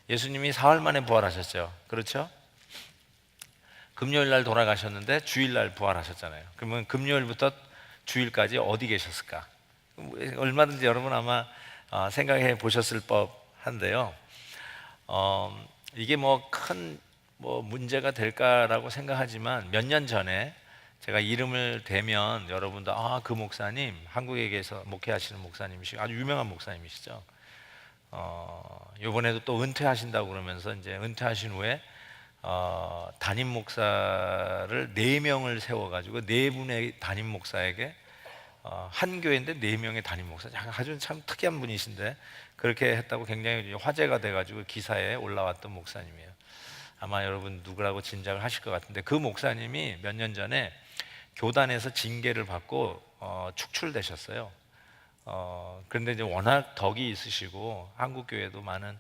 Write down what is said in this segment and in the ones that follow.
예수님이 사흘 만에 부활하셨죠. 그렇죠? 금요일 날 돌아가셨는데 주일 날 부활하셨잖아요. 그러면 금요일부터 주일까지 어디 계셨을까? 얼마든지 여러분 아마 생각해 보셨을 법한데요. 이게 뭐 큰 문제가 될까라고 생각하지만 몇 년 전에 제가 이름을 대면 여러분도 그 목사님 한국에 계서 목회하시는 목사님이시고 아주 유명한 목사님이시죠. 이번에도 또 은퇴하신다고 그러면서 이제 은퇴하신 후에 담임 목사를 4명을 세워가지고 4분의 담임 목사에게 한 교회인데 4명의 담임 목사, 아주 참 특이한 분이신데 그렇게 했다고 굉장히 화제가 돼가지고 기사에 올라왔던 목사님이에요. 아마 여러분 누구라고 짐작을 하실 것 같은데 그 목사님이 몇 년 전에 교단에서 징계를 받고 축출되셨어요. 그런데 이제 워낙 덕이 있으시고 한국 교회도 많은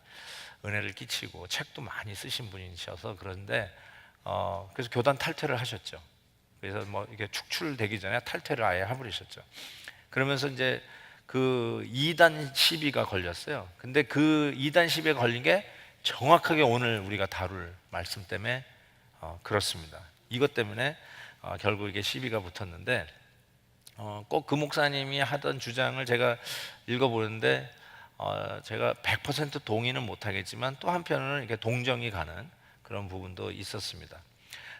은혜를 끼치고 책도 많이 쓰신 분이셔서 그런데 그래서 교단 탈퇴를 하셨죠. 그래서 뭐 이게 축출되기 전에 탈퇴를 아예 해버리셨죠. 그러면서 이제 그 이단 시비가 걸렸어요. 근데 그 이단 시비에 걸린 게 정확하게 오늘 우리가 다룰 말씀 때문에 그렇습니다. 이것 때문에 결국 이게 시비가 붙었는데 꼭 그 목사님이 하던 주장을 제가 읽어보는데 제가 100% 동의는 못하겠지만 또 한편으로는 이렇게 동정이 가는 그런 부분도 있었습니다.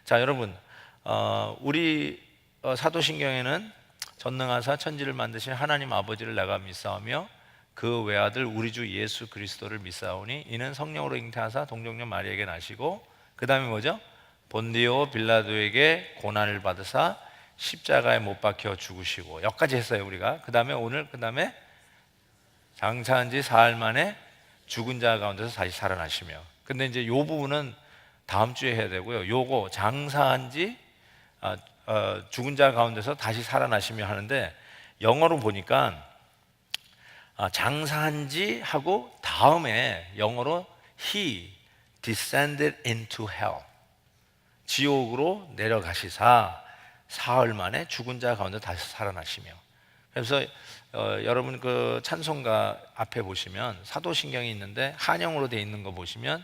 자, 여러분, 우리 사도신경에는 전능하사 천지를 만드신 하나님 아버지를 내가 믿사오며 그 외아들 우리 주 예수 그리스도를 믿사오니 이는 성령으로 잉태하사 동정녀 마리아에게 나시고 그 다음에 뭐죠? 본디오 빌라도에게 고난을 받으사 십자가에 못 박혀 죽으시고 여기까지 했어요 우리가. 그 다음에 오늘 그 다음에 장사한 지 사흘 만에 죽은 자 가운데서 다시 살아나시며. 근데 이제 요 부분은 다음 주에 해야 되고요. 요거 장사한 지 죽은 자 가운데서 다시 살아나시며 하는데 영어로 보니까 장사한 지 하고 다음에 영어로 He descended into hell, 지옥으로 내려가시사 사흘 만에 죽은 자 가운데 다시 살아나시며. 그래서 여러분 그 찬송가 앞에 보시면 사도신경이 있는데 한영어로 되어 있는 거 보시면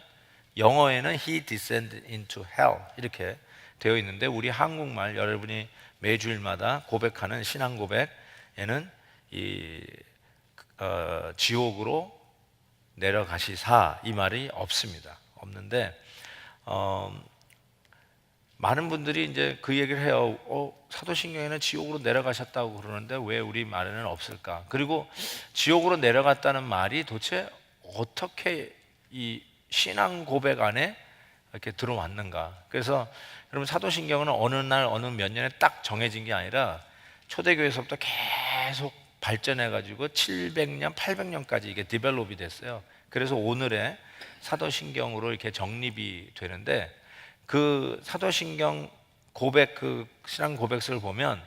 영어에는 He descended into hell 이렇게 되어 있는데 우리 한국말 여러분이 매주일마다 고백하는 신앙 고백에는 이 지옥으로 내려가시사 이 말이 없습니다. 없는데 많은 분들이 이제 그 얘기를 해요. 사도신경에는 지옥으로 내려가셨다고 그러는데 왜 우리 말에는 없을까? 그리고 지옥으로 내려갔다는 말이 도대체 어떻게 이 신앙 고백 안에 이렇게 들어왔는가? 그래서 여러분 사도신경은 어느 날 어느 몇 년에 딱 정해진 게 아니라 초대교회에서부터 계속 발전해가지고 700년, 800년까지 이게 디벨롭이 됐어요. 그래서 오늘의 사도신경으로 이렇게 정립이 되는데 그 사도신경 고백, 그 신앙 고백서를 보면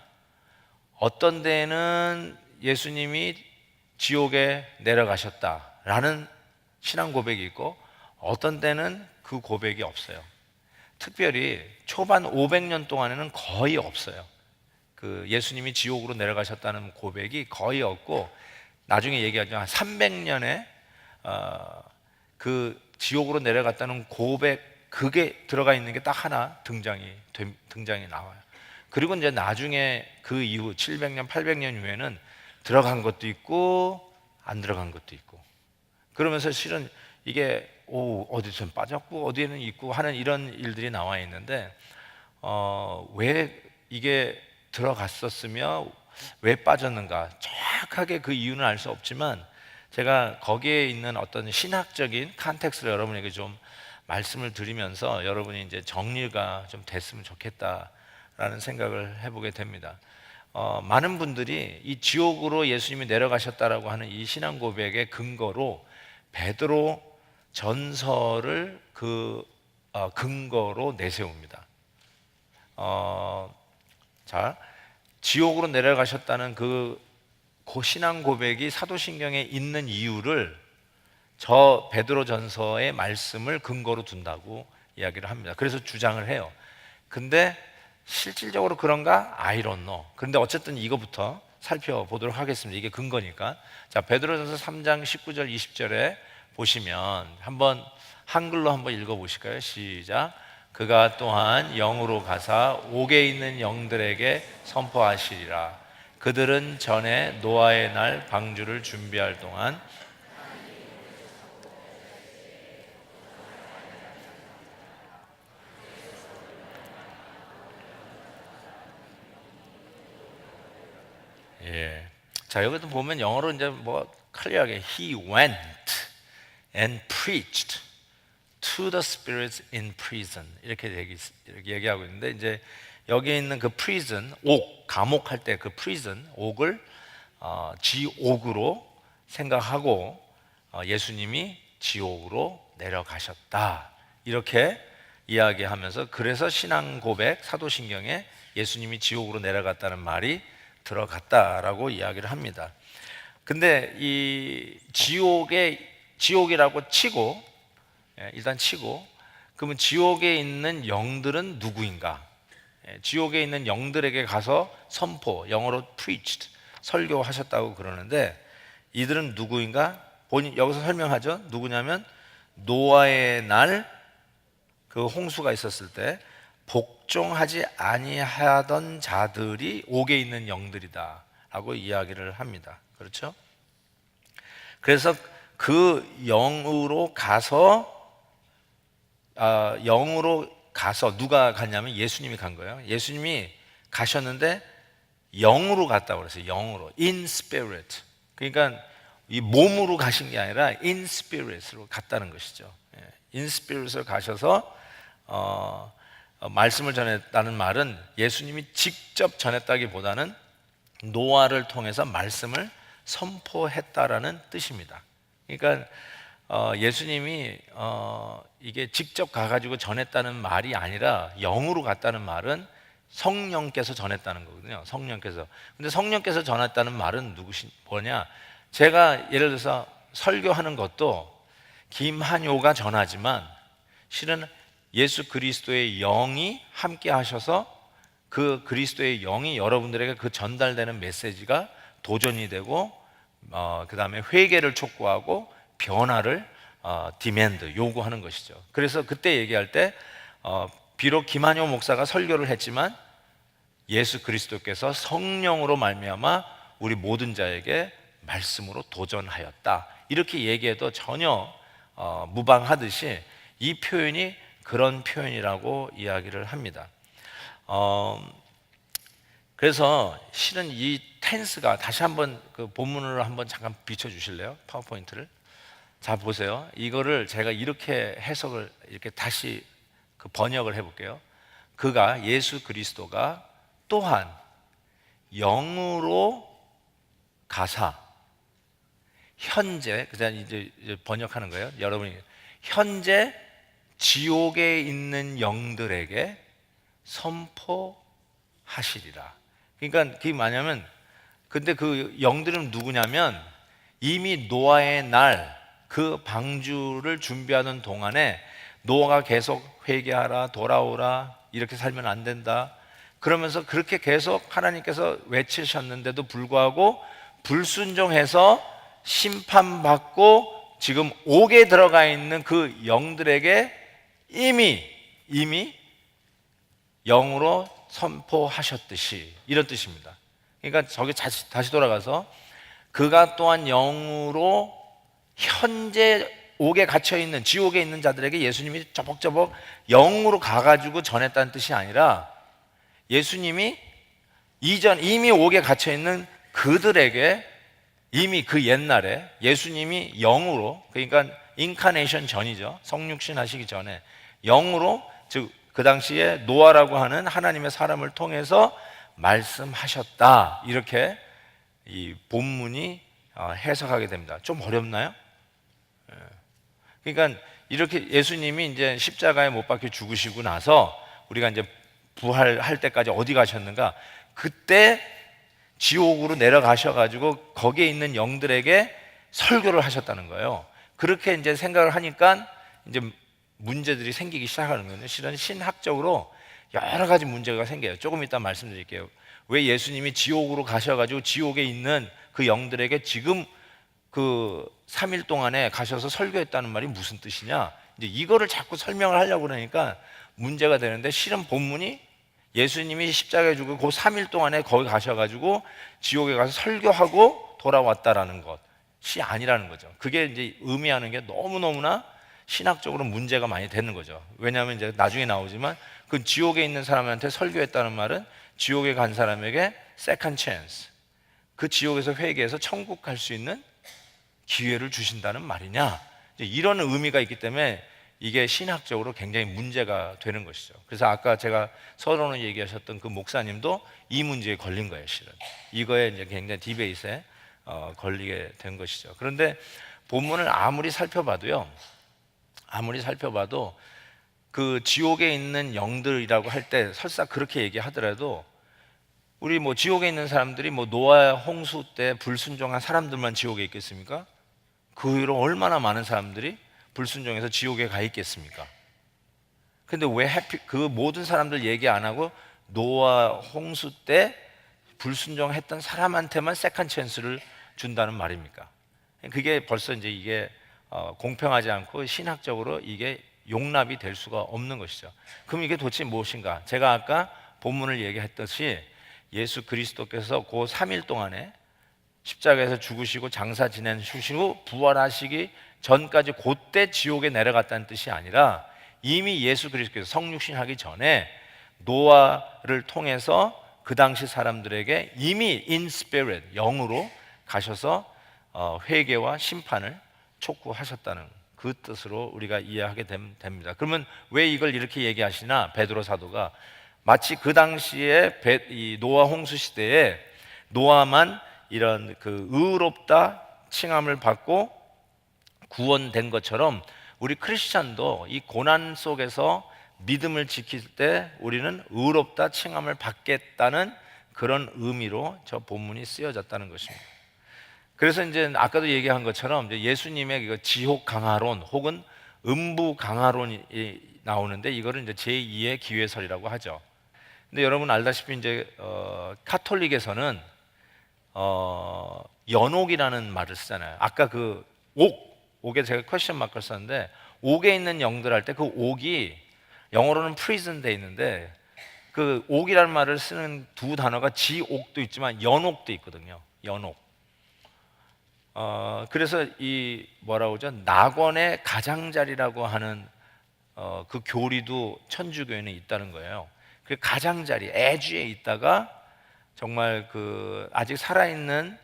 어떤 데는 예수님이 지옥에 내려가셨다라는 신앙 고백이 있고 어떤 때는 그 고백이 없어요. 특별히 초반 500년 동안에는 거의 없어요. 그 예수님이 지옥으로 내려가셨다는 고백이 거의 없고 나중에 얘기하죠. 한 300년에 그 지옥으로 내려갔다는 고백 그게 들어가 있는 게 딱 하나 등장이 나와요. 그리고 이제 나중에 그 이후 700년, 800년 후에는 들어간 것도 있고 안 들어간 것도 있고 그러면서 실은 이게 어디선 빠졌고 어디에는 있고 하는 이런 일들이 나와 있는데 왜 이게 들어갔었으며 왜 빠졌는가 정확하게 그 이유는 알 수 없지만 제가 거기에 있는 어떤 신학적인 컨텍스트를 여러분에게 좀 말씀을 드리면서 여러분이 이제 정리가 좀 됐으면 좋겠다라는 생각을 해보게 됩니다. 많은 분들이 이 지옥으로 예수님이 내려가셨다라고 하는 이 신앙 고백의 근거로 베드로 전서를 근거로 내세웁니다. 자, 지옥으로 내려가셨다는 그 신앙 고백이 사도신경에 있는 이유를 저 베드로 전서의 말씀을 근거로 둔다고 이야기를 합니다. 그래서 주장을 해요. 근데 실질적으로 그런가? I don't know. 그런데 어쨌든 이거부터 살펴보도록 하겠습니다. 이게 근거니까. 자, 베드로전서 3장 19절 20절에 보시면 한번 한글로 한번 읽어보실까요? 시작. 그가 또한 영으로 가사 옥에 있는 영들에게 선포하시리라. 그들은 전에 노아의 날 방주를 준비할 동안 예. 자, 여기도 보면 영어로 이제 뭐 클리어하게 he went and preached to the spirits in prison 이렇게 얘기하고 있는데, 이제 여기 있는 그 prison, 옥, 감옥 할 때 그 prison, 옥을 지옥으로 생각하고 예수님이 지옥으로 내려가셨다 이렇게 이야기하면서, 그래서 신앙 고백 사도신경에 예수님이 지옥으로 내려갔다는 말이 들어갔다라고 이야기를 합니다. 근데 이 지옥이라고 치고, 일단 치고, 그러면 지옥에 있는 영들은 누구인가? 지옥에 있는 영들에게 가서 선포, 영어로 preached, 설교하셨다고 그러는데, 이들은 누구인가? 여기서 설명하죠. 누구냐면 노아의 날 그 홍수가 있었을 때 복종하지 아니하던 자들이 옥에 있는 영들이다 라고 이야기를 합니다. 그렇죠? 그래서 그 영으로 가서 누가 갔냐면 예수님이 간 거예요. 예수님이 가셨는데 영으로 갔다고 그랬어요. 영으로, in spirit. 그러니까 이 몸으로 가신 게 아니라 in spirit으로 갔다는 것이죠. in spirit으로 가셔서 말씀을 전했다는 말은 예수님이 직접 전했다기보다는 노아를 통해서 말씀을 선포했다라는 뜻입니다. 그러니까 예수님이 이게 직접 가가지고 전했다는 말이 아니라 영으로 갔다는 말은 성령께서 전했다는 거거든요. 성령께서. 근데 성령께서 전했다는 말은 뭐냐? 제가 예를 들어서 설교하는 것도 김한효가 전하지만 실은 예수 그리스도의 영이 함께 하셔서 그 그리스도의 영이 여러분들에게 그 전달되는 메시지가 도전이 되고 그 다음에 회개를 촉구하고 변화를 디맨드, 요구하는 것이죠. 그래서 그때 얘기할 때 비록 김한효 목사가 설교를 했지만 예수 그리스도께서 성령으로 말미암아 우리 모든 자에게 말씀으로 도전하였다 이렇게 얘기해도 전혀 무방하듯이 이 표현이 그런 표현이라고 이야기를 합니다. 그래서 실은 이 텐스가, 다시 한번 그 본문을 한번 잠깐 비춰주실래요? 파워포인트를. 자, 보세요. 이거를 제가 이렇게 해석을, 이렇게 다시 그 번역을 해볼게요. 그가, 예수 그리스도가 또한 영으로 가사, 현재, 그다음 이제 번역하는 거예요. 여러분이 현재 지옥에 있는 영들에게 선포하시리라. 그러니까 그게 뭐냐면, 근데 그 영들은 누구냐면 이미 노아의 날 그 방주를 준비하는 동안에 노아가 계속 회개하라, 돌아오라, 이렇게 살면 안 된다 그러면서 그렇게 계속 하나님께서 외치셨는데도 불구하고 불순종해서 심판받고 지금 옥에 들어가 있는 그 영들에게 이미 영으로 선포하셨듯이, 이런 뜻입니다. 그러니까 저기 다시 돌아가서 그가 또한 영으로 현재 옥에 갇혀 있는, 지옥에 있는 자들에게 예수님이 저벅저벅 영으로 가가지고 전했다는 뜻이 아니라 예수님이 이미 옥에 갇혀 있는 그들에게 이미 그 옛날에 예수님이 영으로, 그러니까 인카네이션 전이죠. 성육신 하시기 전에 영으로, 즉 그 당시에 노아라고 하는 하나님의 사람을 통해서 말씀하셨다 이렇게 이 본문이 해석하게 됩니다. 좀 어렵나요? 그러니까 이렇게 예수님이 이제 십자가에 못 박혀 죽으시고 나서 우리가 이제 부활할 때까지 어디 가셨는가? 그때 지옥으로 내려가셔가지고 거기에 있는 영들에게 설교를 하셨다는 거예요. 그렇게 이제 생각을 하니까 이제 문제들이 생기기 시작하는 거예요. 실은 신학적으로 여러 가지 문제가 생겨요. 조금 이따 말씀드릴게요. 왜 예수님이 지옥으로 가셔가지고 지옥에 있는 그 영들에게 지금 그 3일 동안에 가셔서 설교했다는 말이 무슨 뜻이냐? 이제 이거를 자꾸 설명을 하려고 그러니까 문제가 되는데, 실은 본문이 예수님이 십자가에 죽고 그 3일 동안에 거기 가셔가지고 지옥에 가서 설교하고 돌아왔다라는 것이 아니라는 거죠. 그게 이제 의미하는 게 너무너무나 신학적으로 문제가 많이 되는 거죠. 왜냐하면 이제 나중에 나오지만 그 지옥에 있는 사람한테 설교했다는 말은 지옥에 간 사람에게 second chance, 그 지옥에서 회개해서 천국 갈 수 있는 기회를 주신다는 말이냐, 이런 의미가 있기 때문에 이게 신학적으로 굉장히 문제가 되는 것이죠. 그래서 아까 제가 서론을 얘기하셨던 그 목사님도 이 문제에 걸린 거예요. 실은 이거에 이제 굉장히 디베이트에 걸리게 된 것이죠. 그런데 본문을 아무리 살펴봐도 그 지옥에 있는 영들이라고 할 때 설사 그렇게 얘기하더라도, 우리 뭐 지옥에 있는 사람들이 뭐 노아 홍수 때 불순종한 사람들만 지옥에 있겠습니까? 그 후로 얼마나 많은 사람들이 불순종해서 지옥에 가 있겠습니까? 근데 왜 그 모든 사람들 얘기 안 하고 노아 홍수 때 불순종했던 사람한테만 세컨 찬스를 준다는 말입니까? 그게 벌써 이제 이게 공평하지 않고 신학적으로 이게 용납이 될 수가 없는 것이죠. 그럼 이게 도대체 무엇인가? 제가 아까 본문을 얘기했듯이 예수 그리스도께서 그 3일 동안에 십자가에서 죽으시고 장사 지내신 후 부활하시기 전까지 그때 지옥에 내려갔다는 뜻이 아니라, 이미 예수 그리스도께서 성육신하기 전에 노아를 통해서 그 당시 사람들에게 이미 in spirit, 영으로 가셔서 회개와 심판을 촉구하셨다는 그 뜻으로 우리가 이해하게 됩니다. 그러면 왜 이걸 이렇게 얘기하시나? 베드로 사도가 마치 그 당시에 이 노아 홍수 시대에 노아만 이런 그 의롭다 칭함을 받고 구원된 것처럼, 우리 크리스찬도 이 고난 속에서 믿음을 지킬 때 우리는 의롭다 칭함을 받겠다는 그런 의미로 저 본문이 쓰여졌다는 것입니다. 그래서 이제 아까도 얘기한 것처럼 이제 예수님의 그 지옥 강화론 혹은 음부 강화론이 나오는데, 이거를 이제 제2의 기회설이라고 하죠. 근데 여러분 알다시피 이제 카톨릭에서는 연옥이라는 말을 쓰잖아요. 아까 그 옥에 제가 퀘스천 마크를 썼는데, 옥에 있는 영들 할 때 그 옥이 영어로는 prison 돼 있는데, 그 옥이라는 말을 쓰는 두 단어가 지옥도 있지만 연옥도 있거든요. 연옥. 그래서 이 뭐라고 하죠? 낙원의 가장자리라고 하는 그 교리도 천주교에는 있다는 거예요. 그 가장자리, 애주에 있다가 정말 그 아직 살아있는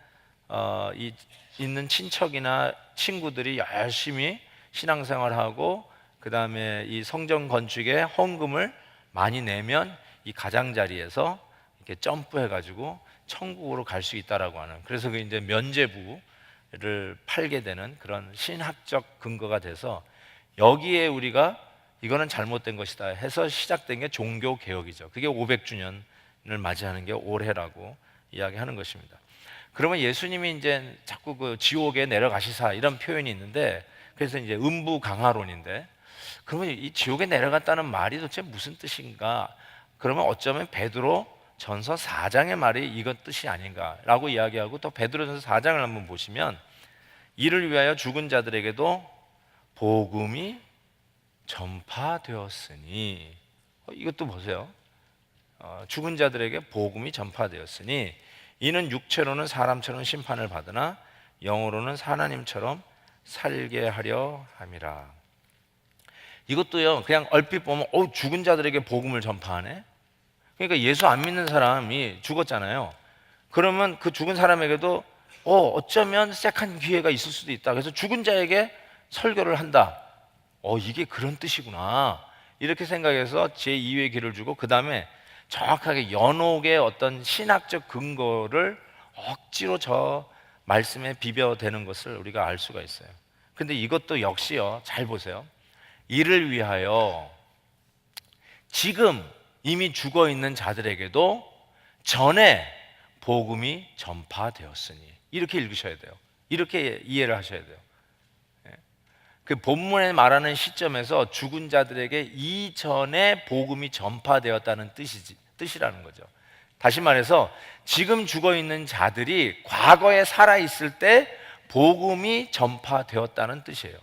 있는 친척이나 친구들이 열심히 신앙생활하고 그 다음에 이 성전 건축에 헌금을 많이 내면 이 가장자리에서 이렇게 점프해가지고 천국으로 갈 수 있다라고 하는, 그래서 그 이제 면죄부를 팔게 되는 그런 신학적 근거가 돼서, 여기에 우리가 이거는 잘못된 것이다 해서 시작된 게 종교 개혁이죠. 그게 500주년을 맞이하는 게 올해라고 이야기하는 것입니다. 그러면 예수님이 이제 자꾸 그 지옥에 내려가시사 이런 표현이 있는데, 그래서 이제 음부 강화론인데, 그러면 이 지옥에 내려갔다는 말이 도대체 무슨 뜻인가? 그러면 어쩌면 베드로 전서 4장의 말이 이것 뜻이 아닌가라고 이야기하고, 또 베드로전서 4장을 한번 보시면 이를 위하여 죽은 자들에게도 복음이 전파되었으니, 이것도 보세요. 죽은 자들에게 복음이 전파되었으니 이는 육체로는 사람처럼 심판을 받으나 영으로는 하나님처럼 살게 하려 함이라. 이것도요, 그냥 얼핏 보면 죽은 자들에게 복음을 전파하네. 그러니까 예수 안 믿는 사람이 죽었잖아요. 그러면 그 죽은 사람에게도 어쩌면 세컨 기회가 있을 수도 있다. 그래서 죽은 자에게 설교를 한다. 이게 그런 뜻이구나, 이렇게 생각해서 제2의 길을 주고, 그 다음에 정확하게 연옥의 어떤 신학적 근거를 억지로 저 말씀에 비벼대는 것을 우리가 알 수가 있어요. 근데 이것도 역시요, 잘 보세요. 이를 위하여 지금 이미 죽어 있는 자들에게도 전에 복음이 전파되었으니, 이렇게 읽으셔야 돼요. 이렇게 이해를 하셔야 돼요. 그 본문에 말하는 시점에서 죽은 자들에게 이전에 복음이 전파되었다는 뜻이라는 거죠. 다시 말해서 지금 죽어 있는 자들이 과거에 살아 있을 때 복음이 전파되었다는 뜻이에요.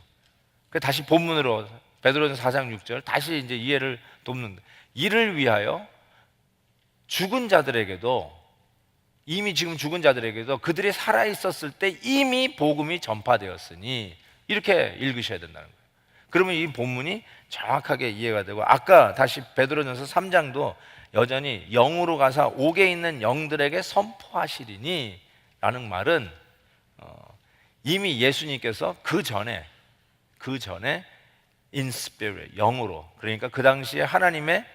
그 다시 본문으로 베드로전서 4장 6절 다시 이제 이해를 돕는데, 이를 위하여 죽은 자들에게도, 이미 지금 죽은 자들에게도 그들이 살아 있었을 때 이미 복음이 전파되었으니, 이렇게 읽으셔야 된다는 거예요. 그러면 이 본문이 정확하게 이해가 되고, 아까 다시 베드로전서 3장도 여전히 영으로 가사 옥에 있는 영들에게 선포하시리니 라는 말은 이미 예수님께서 그 전에 in spirit, 영으로, 그러니까 그 당시에 하나님의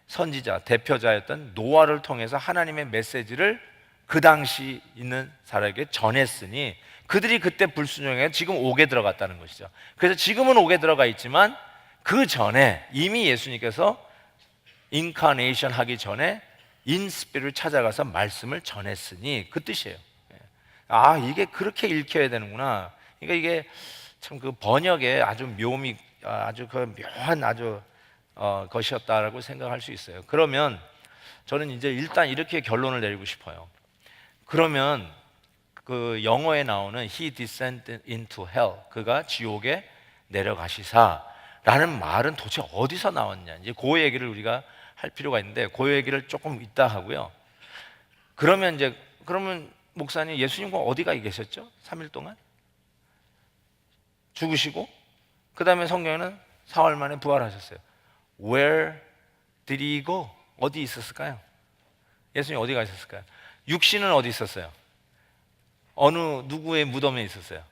선지자, 대표자였던 노아를 통해서 하나님의 메시지를 그 당시 있는 사람에게 전했으니, 그들이 그때 불순종해 지금 옥에 들어갔다는 것이죠. 그래서 지금은 옥에 들어가 있지만 그 전에 이미 예수님께서 인카네이션 하기 전에 인스피를 찾아가서 말씀을 전했으니, 그 뜻이에요. 아, 이게 그렇게 읽혀야 되는구나. 그러니까 이게 참 그 번역에 아주 묘미, 아주 그 묘한 아주 것이었다라고 생각할 수 있어요. 그러면 저는 이제 일단 이렇게 결론을 내리고 싶어요. 그러면 그 영어에 나오는 He descended into hell, 그가 지옥에 내려가시사라는 말은 도대체 어디서 나왔냐, 이제 그 얘기를 우리가 할 필요가 있는데, 그 얘기를 조금 이따 하고요. 그러면 목사님, 예수님과 어디가 계셨죠? 3일 동안 죽으시고 그 다음에 성경에는 4월 만에 부활하셨어요. Where did he go? 어디 있었을까요? 예수님 어디 가셨을까요? 육신은 어디 있었어요? 어느 누구의 무덤에 있었어요?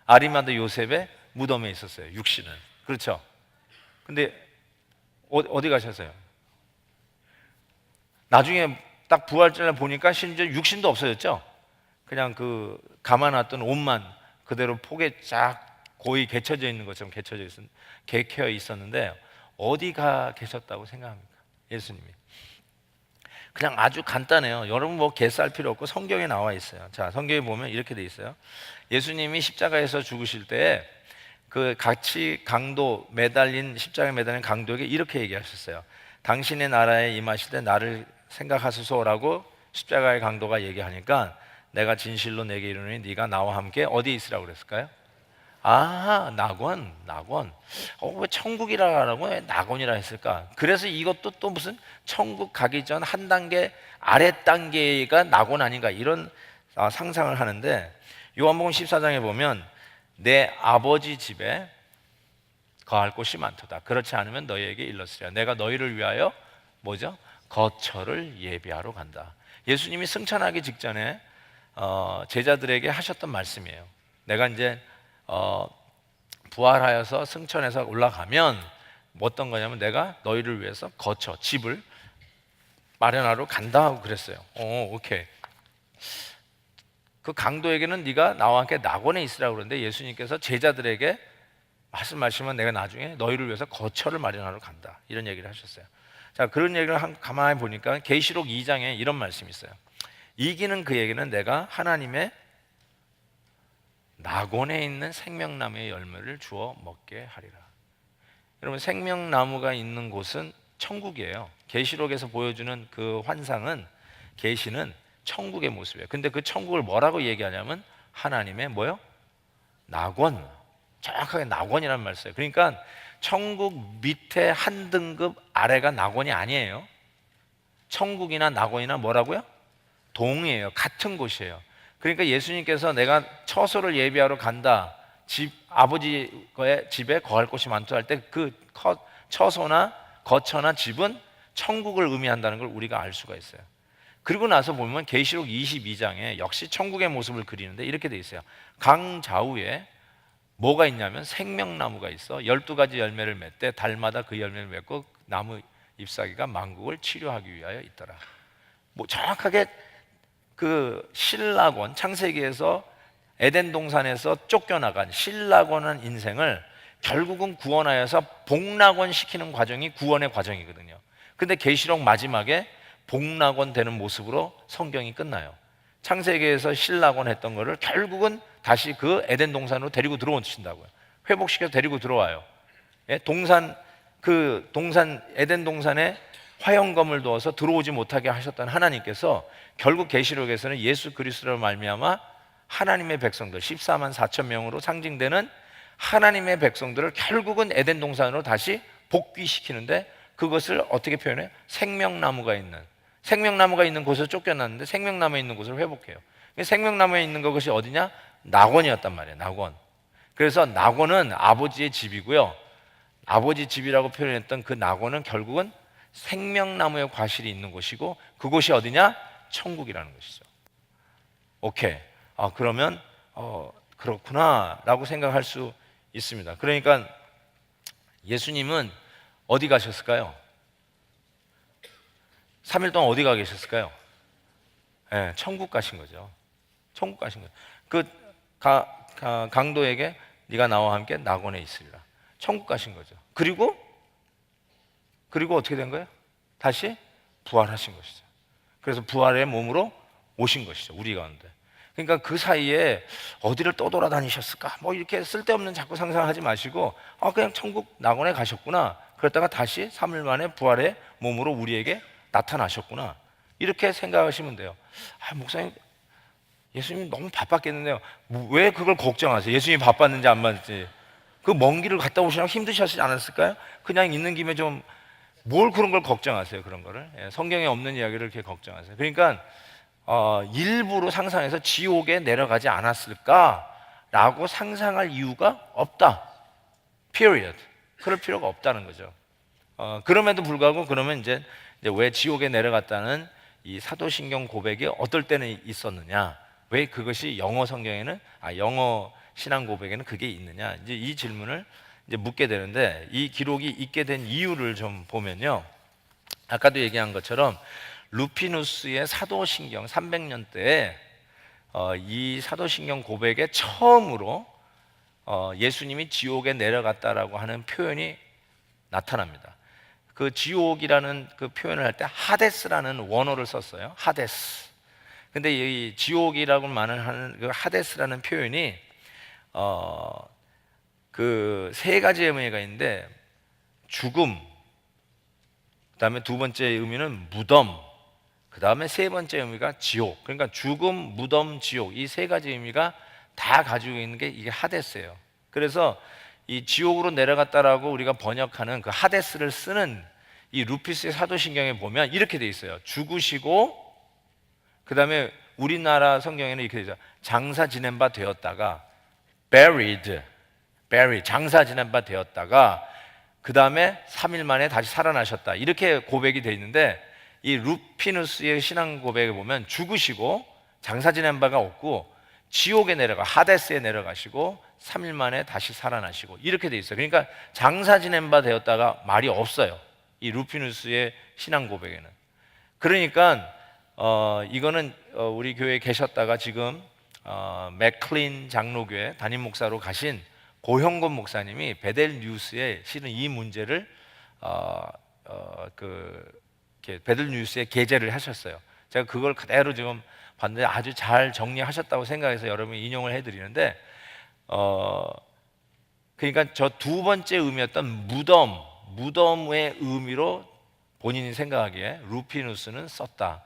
아리마다 요셉의 무덤에 있었어요. 육신은. 그렇죠? 근데 어디 가셨어요? 나중에 딱 부활절날 보니까 심지어 육신도 없어졌죠? 그냥 그 감아놨던 옷만 그대로 폭에 쫙 고이 개쳐져 있는 것처럼 개켜 있었는데, 어디가 계셨다고 생각합니까? 예수님이. 그냥 아주 간단해요. 여러분 뭐 개쌀 필요 없고 성경에 나와 있어요. 자, 성경에 보면 이렇게 돼 있어요. 예수님이 십자가에서 죽으실 때 그 같이 십자가에 매달린 강도에게 이렇게 얘기하셨어요. 당신의 나라에 임하실 때 나를 생각하소서라고 십자가의 강도가 얘기하니까, 내가 진실로 내게 이르노니 네가 나와 함께 어디에 있으라고 그랬을까요? 아, 낙원. 왜 천국이라고 왜 낙원이라 했을까? 그래서 이것도 또 무슨 천국 가기 전 한 단계 아래 단계가 낙원 아닌가, 이런 상상을 하는데, 요한복음 14장에 보면 내 아버지 집에 거할 곳이 많도다. 그렇지 않으면 너희에게 일렀으리라. 내가 너희를 위하여 뭐죠? 거처를 예비하러 간다. 예수님이 승천하기 직전에 제자들에게 하셨던 말씀이에요. 내가 이제 부활하여서 승천해서 올라가면 어떤 거냐면, 내가 너희를 위해서 거처, 집을 마련하러 간다 하고 그랬어요. 오케이. 그 강도에게는 네가 나와 함께 낙원에 있으라고 그러는데, 예수님께서 제자들에게 말씀하시면 내가 나중에 너희를 위해서 거처를 마련하러 간다, 이런 얘기를 하셨어요. 자, 그런 얘기를 가만히 보니까 계시록 2장에 이런 말씀이 있어요. 이기는 그에게는 내가 하나님의 낙원에 있는 생명나무의 열매를 주어 먹게 하리라. 여러분, 생명나무가 있는 곳은 천국이에요. 계시록에서 보여주는 그 환상은, 계시는 천국의 모습이에요. 근데 그 천국을 뭐라고 얘기하냐면 하나님의 뭐요? 낙원. 정확하게 낙원이라는 말을 써요. 그러니까 천국 밑에 한 등급 아래가 낙원이 아니에요. 천국이나 낙원이나 뭐라고요? 동이에요. 같은 곳이에요. 그러니까 예수님께서 내가 처소를 예비하러 간다, 아버지의 집에 거할 곳이 많다 할 때 그 처소나 거처나 집은 천국을 의미한다는 걸 우리가 알 수가 있어요. 그리고 나서 보면 계시록 22장에 역시 천국의 모습을 그리는데 이렇게 돼 있어요. 강 좌우에 뭐가 있냐면 생명나무가 있어 12가지 열매를 맺되 달마다 그 열매를 맺고 나무 잎사귀가 만국을 치료하기 위하여 있더라. 뭐 정확하게 그 신락원, 창세기에서 에덴 동산에서 쫓겨나간 신락원한 인생을 결국은 구원하여서 복락원 시키는 과정이 구원의 과정이거든요. 근데 계시록 마지막에 복락원 되는 모습으로 성경이 끝나요. 창세기에서 신락원 했던 거를 결국은 다시 그 에덴 동산으로 데리고 들어오신다고요. 회복시켜서 데리고 들어와요. 예? 에덴 동산에 화영검을 두어서 들어오지 못하게 하셨던 하나님께서 결국 계시록에서는 예수 그리스도로 말미암아 하나님의 백성들 14만 4천 명으로 상징되는 하나님의 백성들을 결국은 에덴 동산으로 다시 복귀시키는데, 그것을 어떻게 표현해요? 생명나무가 있는 곳에서 쫓겨났는데 생명나무에 있는 곳을 회복해요. 생명나무에 있는 것이 어디냐? 낙원이었단 말이에요. 낙원. 그래서 낙원은 아버지의 집이고요, 아버지 집이라고 표현했던 그 낙원은 결국은 생명나무의 과실이 있는 곳이고, 그곳이 어디냐? 천국이라는 것이죠. 오케이. 그러면 그렇구나 라고 생각할 수 있습니다. 그러니까 예수님은 어디 가셨을까요? 3일 동안 어디 가 계셨을까요? 네, 천국 가신 거죠. 천국 가신 거죠. 강도에게 네가 나와 함께 낙원에 있으리라. 천국 가신 거죠. 그리고 어떻게 된 거예요? 다시 부활하신 것이죠. 그래서 부활의 몸으로 오신 것이죠, 우리 가운데. 그러니까 그 사이에 어디를 떠돌아다니셨을까? 뭐 이렇게 쓸데없는 자꾸 상상하지 마시고, 그냥 천국 낙원에 가셨구나. 그랬다가 다시 3일 만에 부활의 몸으로 우리에게 나타나셨구나. 이렇게 생각하시면 돼요. 목사님, 예수님 너무 바빴겠는데요. 왜 그걸 걱정하세요? 예수님이 바빴는지 안 바빴는지. 그 먼 길을 갔다 오시느라 힘드셨지 않았을까요? 그냥 있는 김에 좀 뭘 그런 걸 걱정하세요? 그런 거를. 성경에 없는 이야기를 이렇게 걱정하세요. 그러니까 일부러 상상해서 지옥에 내려가지 않았을까라고 상상할 이유가 없다. period. 그럴 필요가 없다는 거죠. 그럼에도 불구하고 그러면 이제 왜 지옥에 내려갔다는 이 사도신경 고백이 어떨 때는 있었느냐? 왜 그것이 영어 성경에는 영어 신앙 고백에는 그게 있느냐? 이제 이 질문을 이제 묻게 되는데, 이 기록이 있게 된 이유를 좀 보면요, 아까도 얘기한 것처럼 루피누스의 사도신경 300년대에 이 사도신경 고백에 처음으로 예수님이 지옥에 내려갔다라고 하는 표현이 나타납니다. 그 지옥이라는 그 표현을 할 때 하데스라는 원어를 썼어요. 하데스. 근데 이 지옥이라고 하는 그 하데스라는 표현이 그 세 가지 의미가 있는데, 죽음, 그다음에 두 번째 의미는 무덤, 그다음에 세 번째 의미가 지옥. 그러니까 죽음, 무덤, 지옥, 이 세 가지 의미가 다 가지고 있는 게 이게 하데스예요. 그래서 이 지옥으로 내려갔다라고 우리가 번역하는 그 하데스를 쓰는 이 루피스의 사도신경에 보면 이렇게 돼 있어요. 죽으시고, 그다음에 우리나라 성경에는 이렇게 되죠. 장사 지낸 바 되었다가 buried, 장사 지낸 바 되었다가 그 다음에 3일 만에 다시 살아나셨다. 이렇게 고백이 되어 있는데, 이 루피누스의 신앙 고백에 보면 죽으시고 장사 지낸 바가 없고 지옥에 하데스에 내려가시고 3일 만에 다시 살아나시고 이렇게 되어 있어요. 그러니까 장사 지낸 바 되었다가 말이 없어요, 이 루피누스의 신앙 고백에는. 그러니까 이거는 우리 교회에 계셨다가 지금 맥클린 장로교회 담임 목사로 가신 고형곤 목사님이 베델 뉴스에 실은 이 문제를 베델 뉴스에 게재를 하셨어요. 제가 그걸 그대로 지금 봤는데 아주 잘 정리하셨다고 생각해서 여러분이 인용을 해드리는데, 그러니까 저 두 번째 의미였던 무덤의 의미로 본인이 생각하기에 루피누스는 썼다.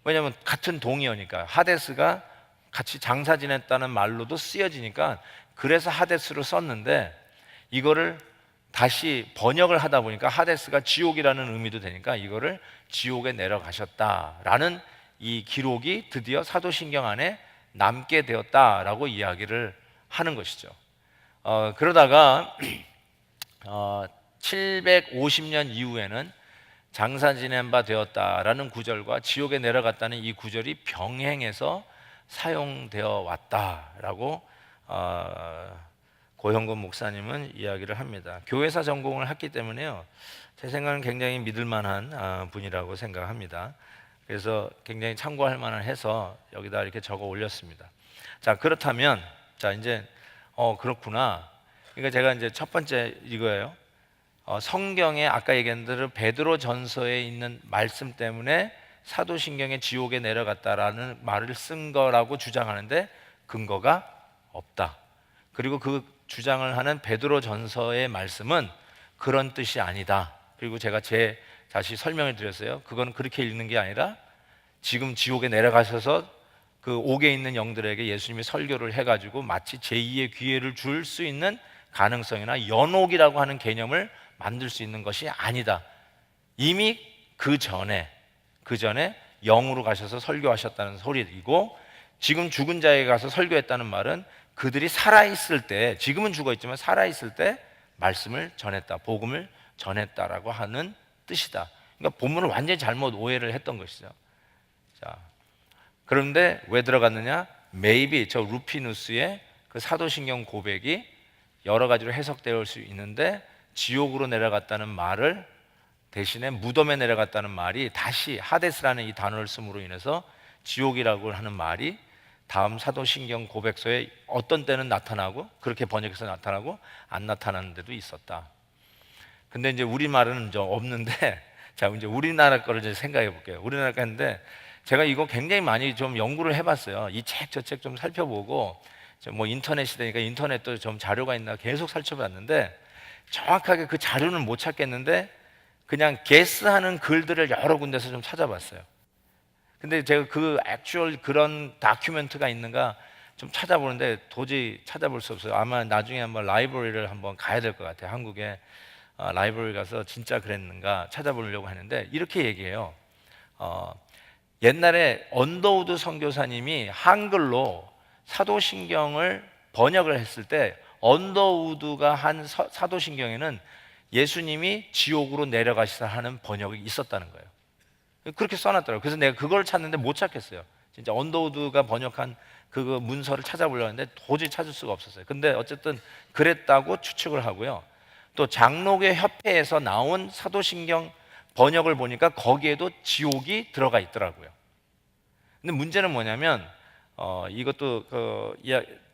왜냐하면 같은 동의어니까, 하데스가 같이 장사 지냈다는 말로도 쓰여지니까 그래서 하데스로 썼는데, 이거를 다시 번역을 하다 보니까 하데스가 지옥이라는 의미도 되니까 이거를 지옥에 내려가셨다라는 이 기록이 드디어 사도신경 안에 남게 되었다라고 이야기를 하는 것이죠. 그러다가 750년 이후에는 장사 지낸 바 되었다라는 구절과 지옥에 내려갔다는 이 구절이 병행해서 사용되어 왔다라고 고형곤 목사님은 이야기를 합니다. 교회사 전공을 했기 때문에요, 제 생각은 굉장히 믿을 만한 분이라고 생각합니다. 그래서 굉장히 참고할 만해서 여기다 이렇게 적어 올렸습니다. 자, 그렇다면 이제 그렇구나. 그러니까 제가 이제 첫 번째 이거예요. 성경에 아까 얘기한 대로 베드로 전서에 있는 말씀 때문에 사도신경에 지옥에 내려갔다라는 말을 쓴 거라고 주장하는데 근거가 없다. 그리고 그 주장을 하는 베드로 전서의 말씀은 그런 뜻이 아니다. 그리고 제가 다시 설명을 드렸어요. 그건 그렇게 읽는 게 아니라 지금 지옥에 내려가셔서 그 옥에 있는 영들에게 예수님이 설교를 해가지고 마치 제2의 기회를 줄 수 있는 가능성이나 연옥이라고 하는 개념을 만들 수 있는 것이 아니다. 이미 그 전에 영으로 가셔서 설교하셨다는 소리이고, 지금 죽은 자에게 가서 설교했다는 말은 그들이 살아있을 때, 지금은 죽어있지만 살아있을 때 말씀을 전했다, 복음을 전했다라고 하는 뜻이다. 그러니까 본문을 완전히 잘못 오해를 했던 것이죠. 자, 그런데 왜 들어갔느냐? maybe 저 루피누스의 그 사도신경 고백이 여러 가지로 해석될 수 있는데, 지옥으로 내려갔다는 말을 대신에 무덤에 내려갔다는 말이 다시 하데스라는 이 단어를 씀으로 인해서 지옥이라고 하는 말이 다음 사도신경 고백서에 어떤 때는 나타나고, 그렇게 번역해서 나타나고 안 나타나는 데도 있었다. 근데 이제 우리말은 좀 없는데, 자, 이제 우리나라 거를 이제 생각해 볼게요. 우리나라 거 했는데, 제가 이거 굉장히 많이 좀 연구를 해봤어요. 이 책 저 책 좀 살펴보고, 뭐 인터넷 시대니까 인터넷도 좀 자료가 있나 계속 살펴봤는데, 정확하게 그 자료는 못 찾겠는데 그냥 게스하는 글들을 여러 군데서 좀 찾아봤어요. 근데 제가 그 액츄얼 그런 다큐멘트가 있는가 좀 찾아보는데 도저히 찾아볼 수 없어요. 아마 나중에 한번 라이브러리를 한번 가야 될 것 같아요. 한국에 라이브러리 가서 진짜 그랬는가 찾아보려고 하는데, 이렇게 얘기해요. 옛날에 언더우드 선교사님이 한글로 사도신경을 번역을 했을 때, 언더우드가 한 사도신경에는 예수님이 지옥으로 내려가시다 하는 번역이 있었다는 거예요. 그렇게 써놨더라고요. 그래서 내가 그걸 찾는데 못 찾겠어요. 진짜 언더우드가 번역한 그 문서를 찾아보려고 했는데 도저히 찾을 수가 없었어요. 근데 어쨌든 그랬다고 추측을 하고요. 또 장로교 협회에서 나온 사도신경 번역을 보니까 거기에도 지옥이 들어가 있더라고요. 근데 문제는 뭐냐면 이것도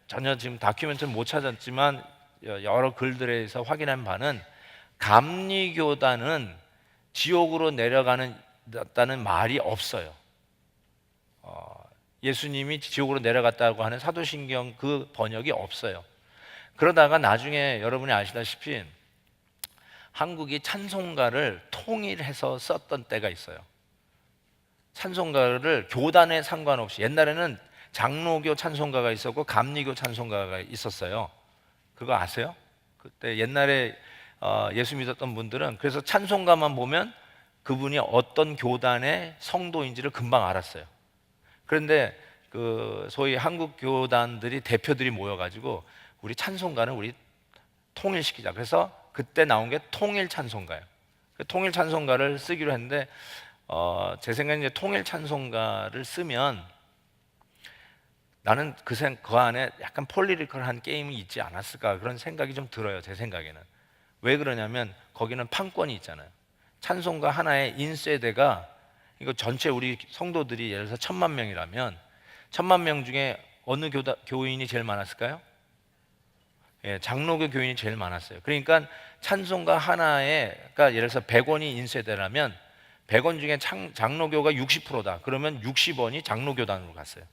전혀 지금 다큐멘터리는 못 찾았지만 여러 글들에서 확인한 바는, 감리교단은 지옥으로 내려가는 말이 없어요. 예수님이 지옥으로 내려갔다고 하는 사도신경 그 번역이 없어요. 그러다가 나중에 여러분이 아시다시피 한국이 찬송가를 통일해서 썼던 때가 있어요. 찬송가를 교단에 상관없이, 옛날에는 장로교 찬송가가 있었고 감리교 찬송가가 있었어요. 그거 아세요? 그때 옛날에 예수 믿었던 분들은 그래서 찬송가만 보면 그분이 어떤 교단의 성도인지를 금방 알았어요. 그런데 그 소위 한국 교단들이 대표들이 모여가지고 우리 찬송가는 우리 통일시키자. 그래서 그때 나온 게 통일 찬송가예요. 그 통일 찬송가를 쓰기로 했는데 제 생각에 통일 찬송가를 쓰면 나는 그 안에 약간 폴리티컬한 게임이 있지 않았을까, 그런 생각이 좀 들어요. 제 생각에는. 왜 그러냐면 거기는 판권이 있잖아요. 찬송가 하나의 인쇄대가, 이거 전체 우리 성도들이 예를 들어서 1000만 명이라면 1000만 명 중에 어느 교인이 제일 많았을까요? 예, 장로교 교인이 제일 많았어요. 그러니까 찬송가 하나에, 그러니까 예를 들어서 100원이 인쇄대라면 100원 중에 장로교가 60%다. 그러면 60원이 장로교단으로 갔어요.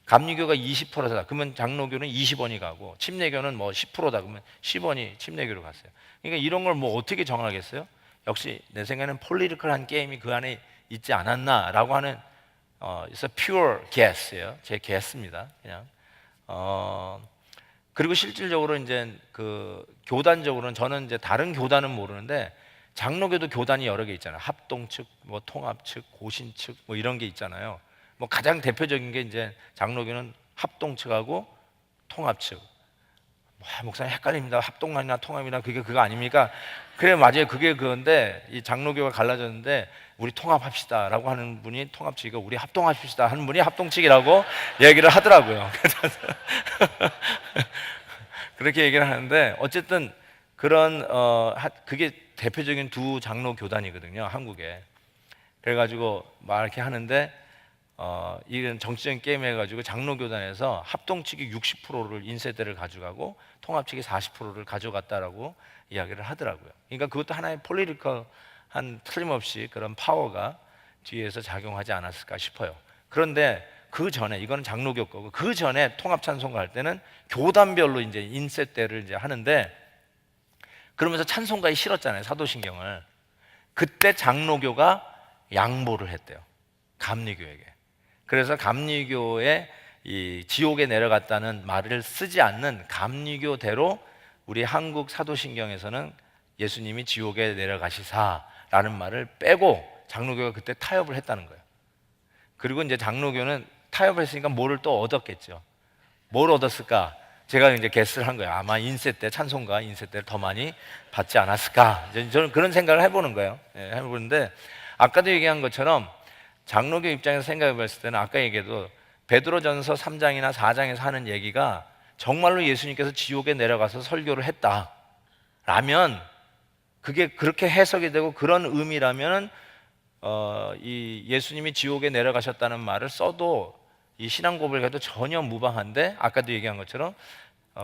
감리교가 20%다. 그러면 장로교는 20원이 가고, 침례교는 뭐 10%다. 그러면 10원이 침례교로 갔어요. 그러니까 이런 걸 뭐 어떻게 정하겠어요? 역시 내 생각에는 폴리티컬한 게임이 그 안에 있지 않았나라고 하는 it's a pure guess예요. 제 guess입니다. 그냥. 그리고 실질적으로 이제 그 교단적으로는 저는 이제 다른 교단은 모르는데 장로교도 교단이 여러 개 있잖아요. 합동 측, 뭐 통합 측, 고신 측, 뭐 이런 게 있잖아요. 뭐 가장 대표적인 게 이제 장로교는 합동 측하고 통합 측. 목사님 헷갈립니다. 합동이나 통합이나 그게 그거 아닙니까? 그래, 맞아요. 그게 그건데 이 장로교가 갈라졌는데 우리 통합합시다라고 하는 분이 통합 측이고, 우리 합동합시다 하는 분이 합동 측이라고 얘기를 하더라고요. 그렇게 얘기를 하는데 어쨌든 그런 그게 대표적인 두 장로 교단이거든요, 한국에. 그래가지고 막 이렇게 하는데 이런 정치적인 게임 해가지고 장로 교단에서 합동 측이 60%를 인쇄대를 가져가고 통합 측이 40%를 가져갔다라고 이야기를 하더라고요. 그러니까 그것도 하나의 폴리티컬한, 틀림없이 그런 파워가 뒤에서 작용하지 않았을까 싶어요. 그런데 그 전에, 이거는 장로교 거고, 그 전에 통합 찬송가 할 때는 교단별로 이제 인쇄대를 이제 하는데, 그러면서 찬송가에 실었잖아요, 사도신경을. 그때 장로교가 양보를 했대요, 감리교에게. 그래서 감리교의 이 지옥에 내려갔다는 말을 쓰지 않는 감리교대로 우리 한국 사도신경에서는 예수님이 지옥에 내려가시사라는 말을 빼고 장로교가 그때 타협을 했다는 거예요. 그리고 이제 장로교는 타협을 했으니까 뭐를 또 얻었겠죠. 뭘 얻었을까? 제가 이제 게스를 한 거예요. 아마 인세 때, 찬송가 인세 때를 더 많이 받지 않았을까? 저는 그런 생각을 해보는 거예요. 해보는데 아까도 얘기한 것처럼 장로교 입장에서 생각해 봤을 때는 아까 얘기해도 베드로전서 3장이나 4장에서 하는 얘기가 정말로 예수님께서 지옥에 내려가서 설교를 했다라면, 그게 그렇게 해석이 되고 그런 의미라면 이 예수님이 지옥에 내려가셨다는 말을 써도 이 신앙 고백에도 전혀 무방한데, 아까도 얘기한 것처럼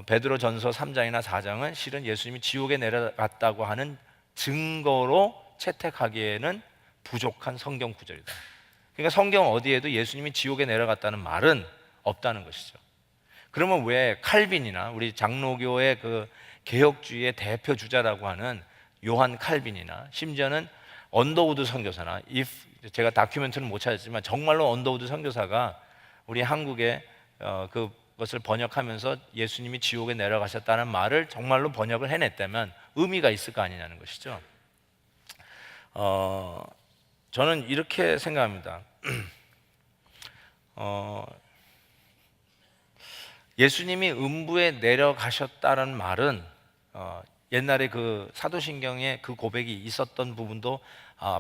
베드로전서 3장이나 4장은 실은 예수님이 지옥에 내려갔다고 하는 증거로 채택하기에는 부족한 성경 구절이다. 그러니까 성경 어디에도 예수님이 지옥에 내려갔다는 말은 없다는 것이죠. 그러면 왜 칼빈이나 우리 장로교의 그 개혁주의의 대표 주자라고 하는 요한 칼빈이나 심지어는 언더우드 선교사나, 제가 다큐멘터리는 못 찾았지만 정말로 언더우드 선교사가 우리 한국에 그것을 번역하면서 예수님이 지옥에 내려가셨다는 말을 정말로 번역을 해냈다면 의미가 있을 거 아니냐는 것이죠. 저는 이렇게 생각합니다. 예수님이 음부에 내려가셨다는 말은 옛날에 그 사도신경에 그 고백이 있었던 부분도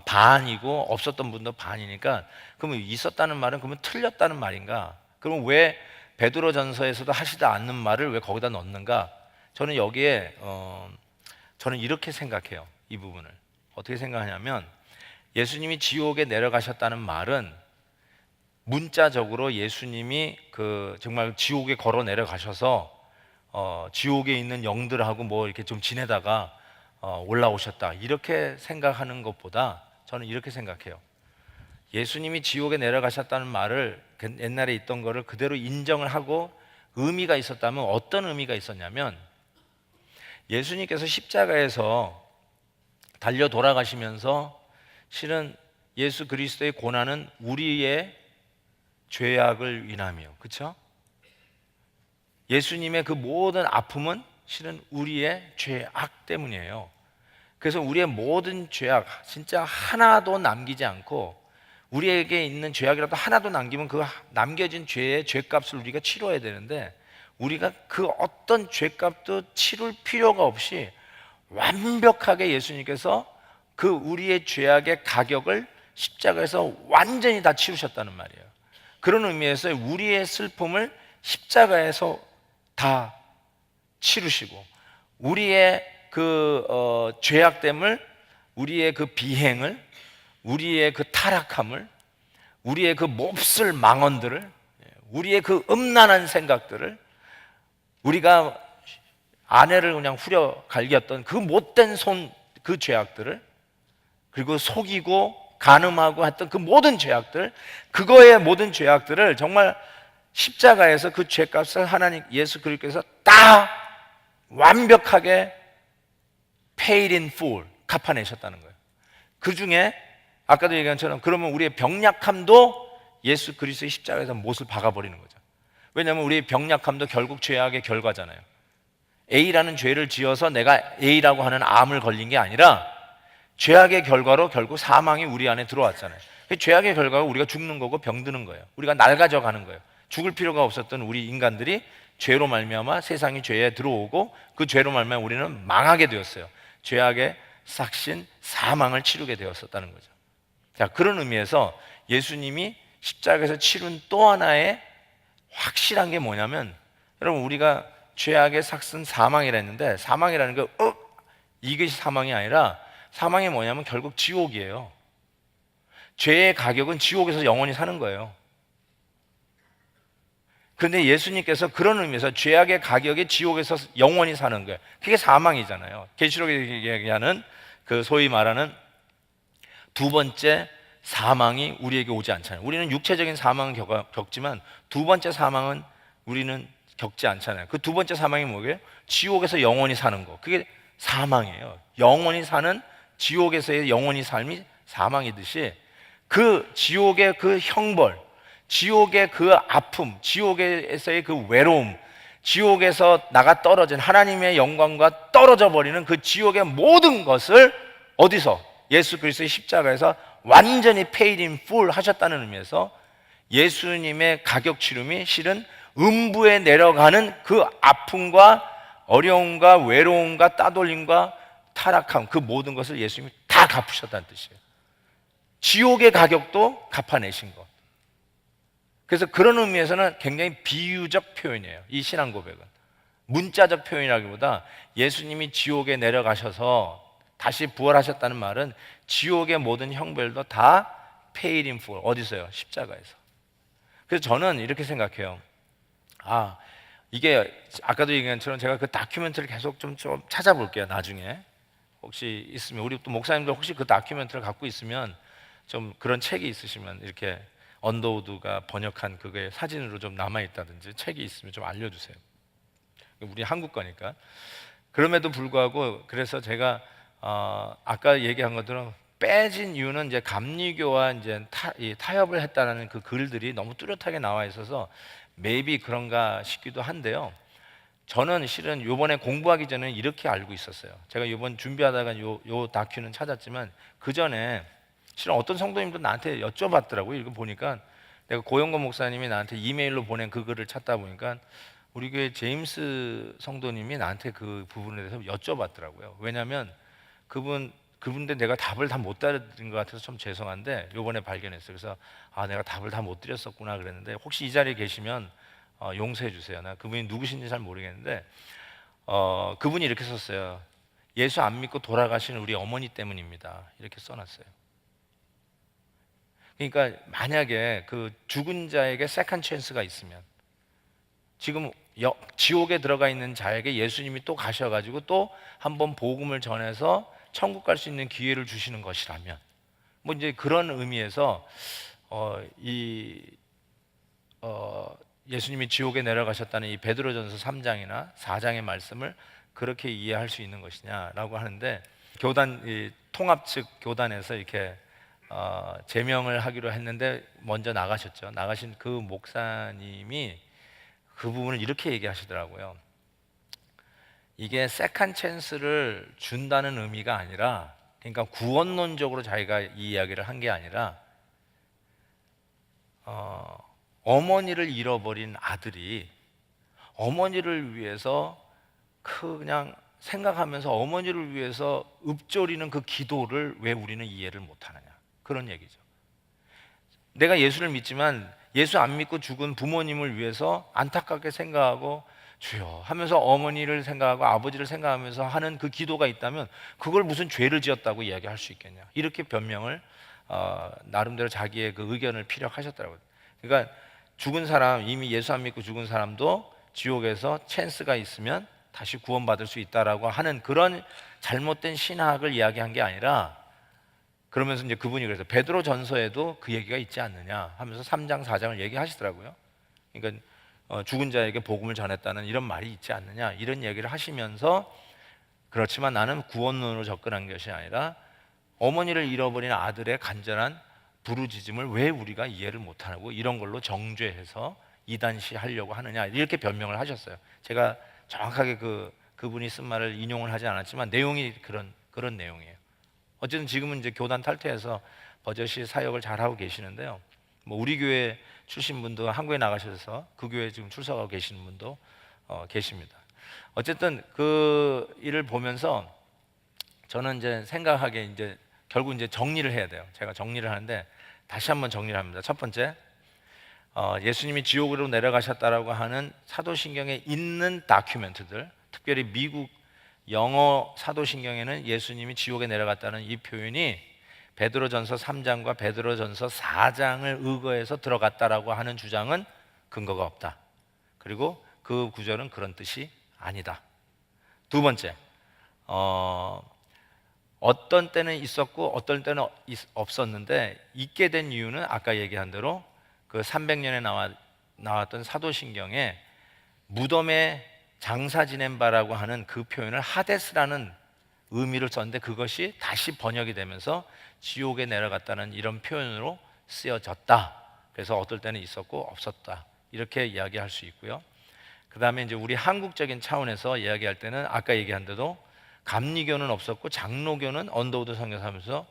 반이고 없었던 부분도 반이니까, 그러면 있었다는 말은 그러면 틀렸다는 말인가? 그러면 왜 베드로전서에서도 하시지 않는 말을 왜 거기다 넣는가? 저는 여기에 저는 이렇게 생각해요. 이 부분을 어떻게 생각하냐면, 예수님이 지옥에 내려가셨다는 말은 문자적으로 예수님이 정말 지옥에 걸어 내려가셔서 지옥에 있는 영들하고 뭐 이렇게 좀 지내다가 올라오셨다, 이렇게 생각하는 것보다 저는 이렇게 생각해요. 예수님이 지옥에 내려가셨다는 말을 옛날에 있던 거를 그대로 인정을 하고 의미가 있었다면 어떤 의미가 있었냐면, 예수님께서 십자가에서 달려 돌아가시면서 실은 예수 그리스도의 고난은 우리의 죄악을 위함이요, 그렇죠? 예수님의 그 모든 아픔은 실은 우리의 죄악 때문이에요. 그래서 우리의 모든 죄악 진짜 하나도 남기지 않고, 우리에게 있는 죄악이라도 하나도 남기면 그 남겨진 죄의 죄값을 우리가 치러야 되는데, 우리가 그 어떤 죄값도 치를 필요가 없이 완벽하게 예수님께서 그 우리의 죄악의 가격을 십자가에서 완전히 다 치르셨다는 말이에요. 그런 의미에서 우리의 슬픔을 십자가에서 다 치르시고, 우리의 그 죄악됨을, 우리의 그 비행을, 우리의 그 타락함을, 우리의 그 몹쓸 망언들을, 우리의 그 음란한 생각들을, 우리가 아내를 그냥 후려 갈겼던 그 못된 그 죄악들을, 그리고 속이고 간음하고 했던 그 모든 죄악들, 그거의 모든 죄악들을 정말 십자가에서 그 죄값을 하나님 예수 그리스도께서 다 완벽하게 paid in full 갚아내셨다는 거예요. 그 중에 아까도 얘기한 것처럼 그러면 우리의 병약함도 예수 그리스도의 십자가에서 못을 박아버리는 거죠. 왜냐하면 우리의 병약함도 결국 죄악의 결과잖아요. A라는 죄를 지어서 내가 A라고 하는 암을 걸린 게 아니라 죄악의 결과로 결국 사망이 우리 안에 들어왔잖아요. 죄악의 결과가 우리가 죽는 거고 병드는 거예요. 우리가 낡아져 가는 거예요. 죽을 필요가 없었던 우리 인간들이 죄로 말미암아 세상이 죄에 들어오고, 그 죄로 말미암아 우리는 망하게 되었어요. 죄악의 삭신 사망을 치르게 되었었다는 거죠. 자, 그런 의미에서 예수님이 십자가에서 치른 또 하나의 확실한 게 뭐냐면, 여러분 우리가 죄악의 삭슨 사망이라 했는데, 사망이라는 게 이것이 사망이 아니라, 사망이 뭐냐면 결국 지옥이에요. 죄의 가격은 지옥에서 영원히 사는 거예요. 그런데 예수님께서 그런 의미에서 죄악의 가격이 지옥에서 영원히 사는 거예요. 그게 사망이잖아요. 계시록에 얘기하는 그 소위 말하는 두 번째 사망이 우리에게 오지 않잖아요. 우리는 육체적인 사망은 겪지만 두 번째 사망은 우리는 겪지 않잖아요. 그 두 번째 사망이 뭐예요? 지옥에서 영원히 사는 거. 그게 사망이에요. 영원히 사는 지옥에서의 영원히 삶이 사망이듯이, 그 지옥의 그 형벌, 지옥의 그 아픔, 지옥에서의 그 외로움, 지옥에서 나가 떨어진 하나님의 영광과 떨어져 버리는 그 지옥의 모든 것을 어디서? 예수 그리스도의 십자가에서 완전히 paid in full 하셨다는 의미에서 예수님의 가격 치름이 실은 음부에 내려가는 그 아픔과 어려움과 외로움과 따돌림과 타락함, 그 모든 것을 예수님이 다 갚으셨다는 뜻이에요. 지옥의 가격도 갚아내신 것. 그래서 그런 의미에서는 굉장히 비유적 표현이에요. 이 신앙 고백은 문자적 표현이라기보다 예수님이 지옥에 내려가셔서 다시 부활하셨다는 말은 지옥의 모든 형벌도 다 paid in full. 어디서요? 십자가에서. 그래서 저는 이렇게 생각해요. 이게 아까도 얘기한 것처럼 제가 그 다큐멘터리를 계속 좀 찾아볼게요. 나중에 혹시 있으면, 우리 또 목사님들 혹시 그 다큐멘터리를 갖고 있으면, 좀 그런 책이 있으시면 이렇게 언더우드가 번역한 그게 사진으로 좀 남아있다든지 책이 있으면 좀 알려주세요. 우리 한국 거니까. 그럼에도 불구하고 그래서 제가 아까 얘기한 것처럼 빼진 이유는 이제 감리교와 이제 타협을 했다는 그 글들이 너무 뚜렷하게 나와 있어서 maybe 그런가 싶기도 한데요. 저는 실은 요번에 공부하기 전에 이렇게 알고 있었어요. 제가 요번 준비하다가 요 다큐는 찾았지만 그 전에 실은 어떤 성도님도 나한테 여쭤봤더라고요. 이거 보니까 내가 고영건 목사님이 나한테 이메일로 보낸 그 글을 찾다 보니까 우리 교회 제임스 성도님이 나한테 그 부분에 대해서 여쭤봤더라고요. 왜냐하면 그분들 내가 답을 다 못 드린 것 같아서 좀 죄송한데 요번에 발견했어요. 그래서 내가 답을 다 못 드렸었구나 그랬는데, 혹시 이 자리에 계시면 용서해 주세요. 나 그분이 누구신지 잘 모르겠는데 그분이 이렇게 썼어요. 예수 안 믿고 돌아가신 우리 어머니 때문입니다. 이렇게 써놨어요. 그러니까 만약에 그 죽은 자에게 세컨 찬스가 있으면, 지금 지옥에 들어가 있는 자에게 예수님이 또 가셔가지고 또 한번 복음을 전해서 천국 갈 수 있는 기회를 주시는 것이라면, 뭐 이제 그런 의미에서 예수님이 지옥에 내려가셨다는 이 베드로전서 3장이나 4장의 말씀을 그렇게 이해할 수 있는 것이냐라고 하는데, 교단 통합 측 교단에서 이렇게 제명을 하기로 했는데 먼저 나가셨죠. 나가신 그 목사님이 그 부분을 이렇게 얘기하시더라고요. 이게 세컨 찬스를 준다는 의미가 아니라, 그러니까 구원론적으로 자기가 이 이야기를 한 게 아니라 어머니를 잃어버린 아들이 어머니를 위해서 그냥 생각하면서 어머니를 위해서 읊조리는 그 기도를 왜 우리는 이해를 못하느냐, 그런 얘기죠. 내가 예수를 믿지만 예수 안 믿고 죽은 부모님을 위해서 안타깝게 생각하고 주여 하면서 어머니를 생각하고 아버지를 생각하면서 하는 그 기도가 있다면 그걸 무슨 죄를 지었다고 이야기할 수 있겠냐, 이렇게 변명을 나름대로 자기의 그 의견을 피력하셨더라고요. 그러니까 죽은 사람, 이미 예수 안 믿고 죽은 사람도 지옥에서 찬스가 있으면 다시 구원받을 수 있다라고 하는 그런 잘못된 신학을 이야기한 게 아니라, 그러면서 이제 그분이 그래서 베드로 전서에도 그 얘기가 있지 않느냐 하면서 3장 4장을 얘기하시더라고요. 그러니까 죽은 자에게 복음을 전했다는 이런 말이 있지 않느냐, 이런 얘기를 하시면서, 그렇지만 나는 구원론으로 접근한 것이 아니라 어머니를 잃어버린 아들의 간절한 부르짖음을 왜 우리가 이해를 못하고 이런 걸로 정죄해서 이단시 하려고 하느냐, 이렇게 변명을 하셨어요. 제가 정확하게 그분이 쓴 말을 인용을 하지 않았지만 내용이 그런 내용이에요. 어쨌든 지금은 이제 교단 탈퇴해서 버젓이 사역을 잘하고 계시는데요. 뭐 우리 교회 출신 분도 한국에 나가셔서 그 교회 지금 출석하고 계시는 분도 계십니다. 어쨌든 그 일을 보면서 저는 이제 생각하기에 이제 결국 이제 정리를 해야 돼요. 제가 정리를 하는데 다시 한번 정리를 합니다. 첫 번째, 예수님이 지옥으로 내려가셨다라고 하는 사도신경에 있는 다큐멘트들, 특별히 미국 영어 사도신경에는 예수님이 지옥에 내려갔다는 이 표현이 베드로전서 3장과 베드로전서 4장을 의거해서 들어갔다라고 하는 주장은 근거가 없다. 그리고 그 구절은 그런 뜻이 아니다. 두 번째, 어떤 때는 있었고 어떤 때는 없었는데, 있게 된 이유는 아까 얘기한 대로 그 300년에 나왔던 사도신경에 무덤에 장사 지낸 바라고 하는 그 표현을 하데스라는 의미를 썼는데, 그것이 다시 번역이 되면서 지옥에 내려갔다는 이런 표현으로 쓰여졌다. 그래서 어떨 때는 있었고 없었다, 이렇게 이야기할 수 있고요. 그 다음에 이제 우리 한국적인 차원에서 이야기할 때는 아까 얘기한 대로 감리교는 없었고 장로교는 언더우드 선교사하면서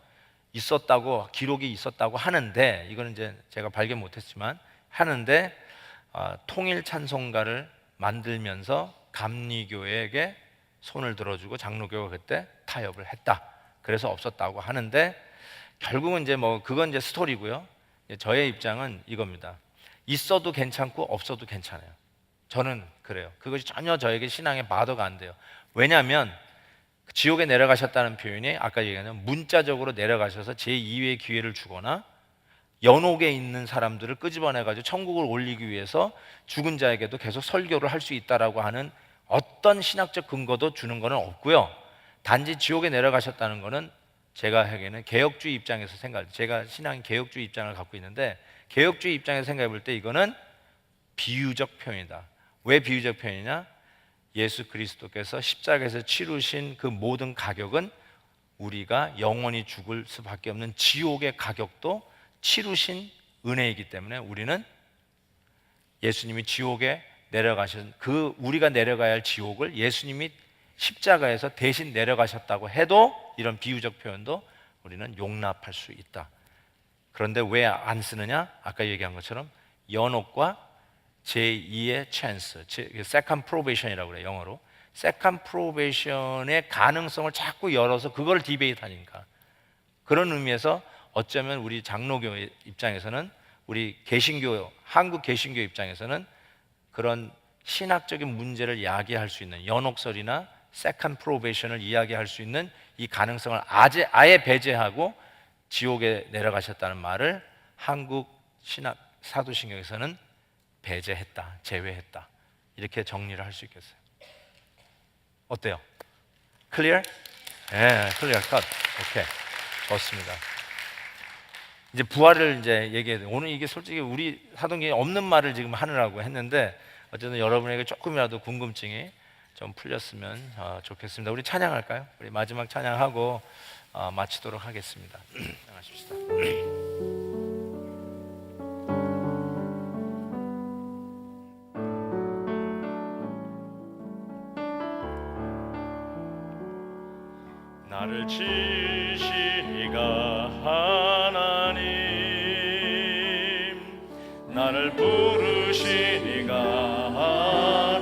있었다고, 기록이 있었다고 하는데, 이거는 이제 제가 발견 못했지만 하는데, 통일 찬송가를 만들면서 감리교에게 손을 들어주고 장로교가 그때 타협을 했다, 그래서 없었다고 하는데, 결국은 이제 뭐 그건 이제 스토리고요. 저의 입장은 이겁니다. 있어도 괜찮고 없어도 괜찮아요. 저는 그래요. 그것이 전혀 저에게 신앙에 바더가 안 돼요. 왜냐하면 지옥에 내려가셨다는 표현이 아까 얘기한 문자적으로 내려가셔서 제2의 기회를 주거나 연옥에 있는 사람들을 끄집어내가지고 천국을 올리기 위해서 죽은 자에게도 계속 설교를 할 수 있다라고 하는 어떤 신학적 근거도 주는 것은 없고요. 단지 지옥에 내려가셨다는 것은 제가 하기에는 개혁주의 입장에서 제가 신앙이 개혁주의 입장을 갖고 있는데, 개혁주의 입장에서 생각해 볼 때 이거는 비유적 표현이다. 왜 비유적 표현이냐? 예수 그리스도께서 십자가에서 치르신 그 모든 가격은 우리가 영원히 죽을 수밖에 없는 지옥의 가격도 치르신 은혜이기 때문에, 우리는 예수님이 지옥에 내려가신 그 우리가 내려가야 할 지옥을 예수님이 십자가에서 대신 내려가셨다고 해도 이런 비유적 표현도 우리는 용납할 수 있다. 그런데 왜 안 쓰느냐? 아까 얘기한 것처럼 연옥과 제2의 찬스, second probation이라고 그래요, 영어로. second probation의 가능성을 자꾸 열어서 그걸 디베이트 하니까, 그런 의미에서 어쩌면 우리 장로교 입장에서는, 우리 개신교, 한국 개신교 입장에서는 그런 신학적인 문제를 이야기할 수 있는 연옥설이나 second probation을 이야기할 수 있는 이 가능성을 아예 배제하고 지옥에 내려가셨다는 말을 한국 신학 사도신경에서는 배제했다, 제외했다, 이렇게 정리를 할 수 있겠어요. 어때요? 클리어? 네, 클리어 컷. 오케이, 좋습니다. 이제 부활을 이제 얘기해야 돼요. 오늘 이게 솔직히 우리 사도행전에 없는 말을 지금 하느라고 했는데, 어쨌든 여러분에게 조금이라도 궁금증이 좀 풀렸으면 좋겠습니다. 우리 찬양할까요? 우리 마지막 찬양하고 마치도록 하겠습니다. 찬양하십시다. 나를 지시니가 하나님, 나를 부르시니가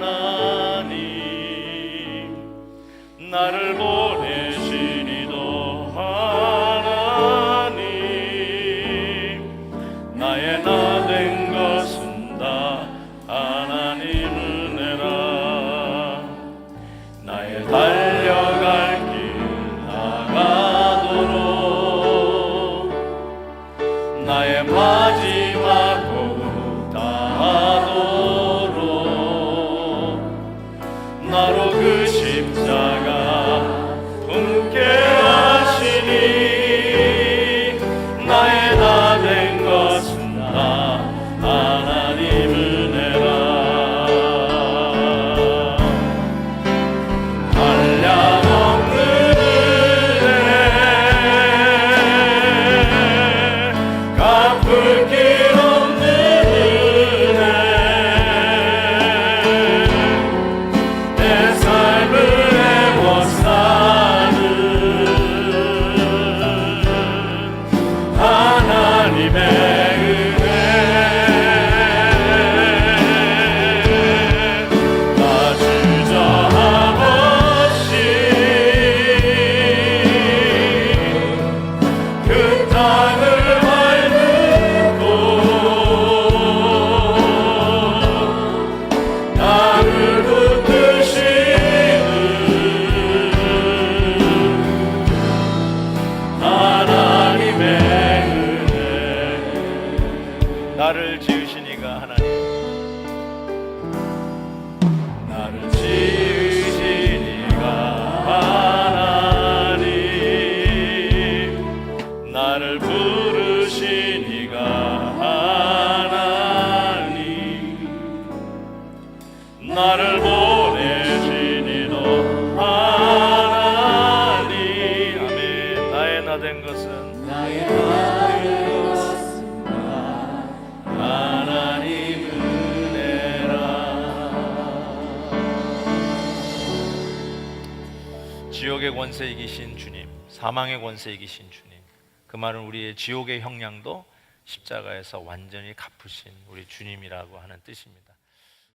하나님, 나를 보내시니도 하나님, 나의 나 된 것은 다 하나님 은혜라. 나의 달려갈 나의 마지막 호흡 다하도록 나로 그 십자가 품게 하시니, 나의 나 된 것은 다 하나님 은혜라. 한량없는 갚을 길 없는 은혜, 내 삶을 애워 사는 지옥의 권세 이기신 주님, 사망의 권세 이기신 주님, 그 말은 우리의 지옥의 형량도 십자가에서 완전히 갚으신 우리 주님이라고 하는 뜻입니다.